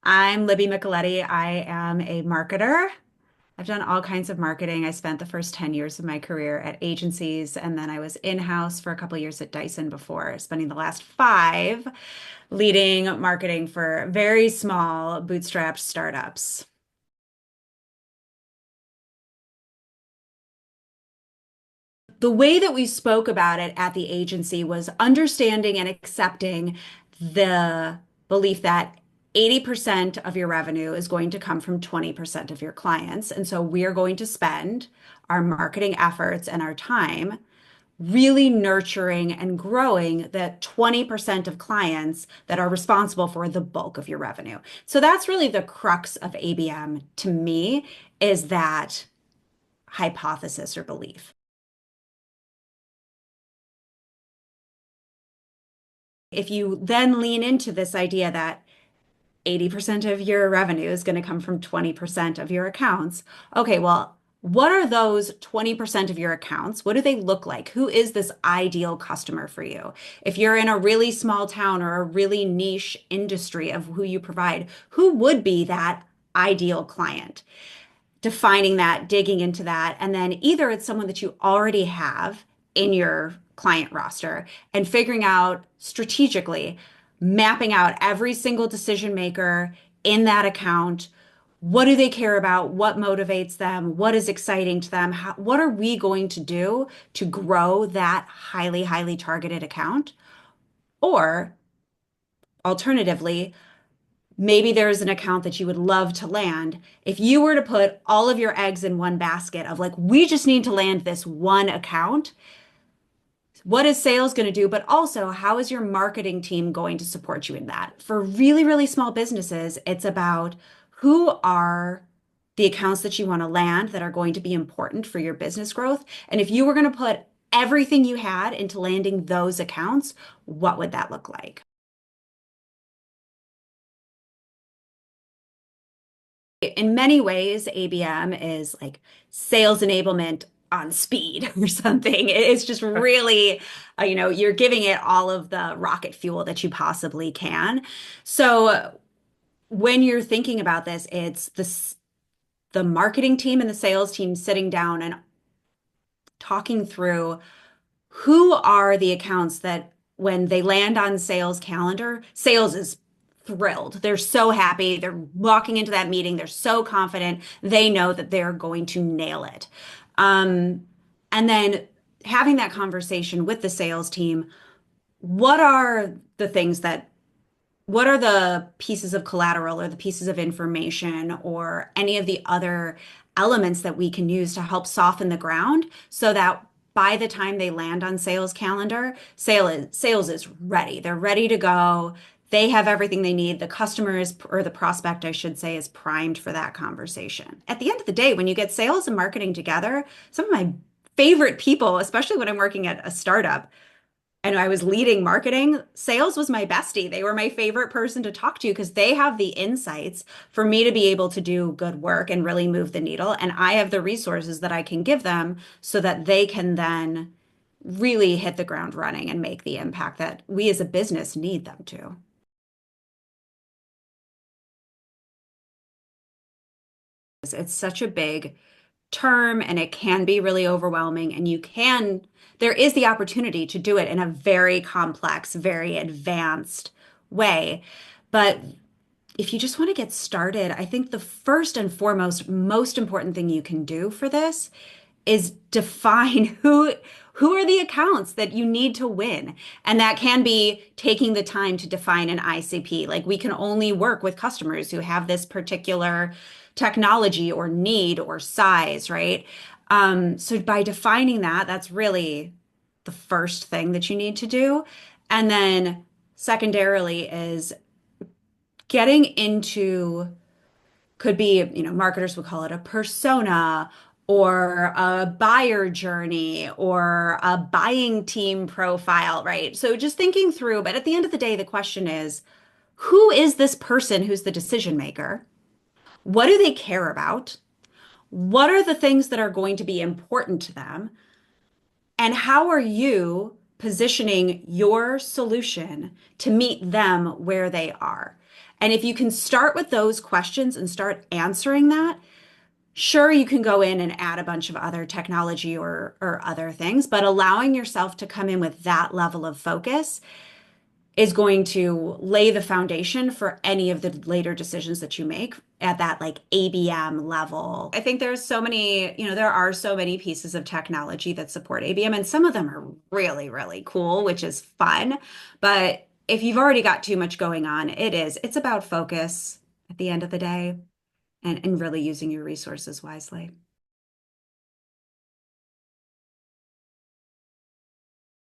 I'm Libby Micheletti. I am a marketer. I've done all kinds of marketing. I spent the first 10 years of my career at agencies, and then I was in-house for a couple of years at Dyson before spending the last five leading marketing for very small bootstrapped startups. The way that we spoke about it at the agency was understanding and accepting the belief that 80% of your revenue is going to come from 20% of your clients. And so we are going to spend our marketing efforts and our time really nurturing and growing the 20% of clients that are responsible for the bulk of your revenue. So that's really the crux of ABM to me, is that hypothesis or belief. If you then lean into this idea that 80% of your revenue is going to come from 20% of your accounts, okay, well, what are those 20% of your accounts? What do they look like? Who is this ideal customer for you? If you're in a really small town or a really niche industry of who you provide, who would be that ideal client? Defining that, digging into that, and then either it's someone that you already have in your client roster and figuring out strategically, mapping out every single decision maker in that account. What do they care about? What motivates them? What is exciting to them? What are we going to do to grow that highly, highly targeted account? Or alternatively, maybe there's an account that you would love to land. If you were to put all of your eggs in one basket of like, we just need to land this one account, what is sales going to do? But also, how is your marketing team going to support you in that? For really, really small businesses, it's about who are the accounts that you want to land that are going to be important for your business growth. And if you were going to put everything you had into landing those accounts, what would that look like? In many ways, ABM is like sales enablement on speed or something. It's just really, you're giving it all of the rocket fuel that you possibly can. So when you're thinking about this, it's the marketing team and the sales team sitting down and talking through who are the accounts that when they land on sales calendar, sales is thrilled. They're so happy. They're walking into that meeting. They're so confident. They know that they're going to nail it. And then having that conversation with the sales team, what are the things that what are the pieces of collateral or the pieces of information or any of the other elements that we can use to help soften the ground so that by the time they land on sales calendar, sales is ready. They're ready to go. They have everything they need. The customer is, or the prospect, I should say, is primed for that conversation. At the end of the day, when you get sales and marketing together, some of my favorite people, especially when I'm working at a startup, and I was leading marketing, sales was my bestie. They were my favorite person to talk to because they have the insights for me to be able to do good work and really move the needle. And I have the resources that I can give them so that they can then really hit the ground running and make the impact that we as a business need them to. It's such a big term and it can be really overwhelming and there is the opportunity to do it in a very complex, very advanced way. But if you just want to get started, I think the first and foremost, most important thing you can do for this is define who are the accounts that you need to win. And that can be taking the time to define an ICP. Like we can only work with customers who have this particular technology or need or size, right? So by defining that, that's really the first thing that you need to do. And then secondarily is getting into could be, marketers would call it a persona or a buyer journey or a buying team profile, right? So just thinking through, but at the end of the day, the question is, who is this person who's the decision maker? What do they care about? What are the things that are going to be important to them? And how are you positioning your solution to meet them where they are. And if you can start with those questions and start answering that, sure, you can go in and add a bunch of other technology or other things, but allowing yourself to come in with that level of focus is going to lay the foundation for any of the later decisions that you make at that like ABM level. I think there's so many, there are so many pieces of technology that support ABM, and some of them are really, really cool, which is fun. But if you've already got too much going on, it's about focus at the end of the day and really using your resources wisely.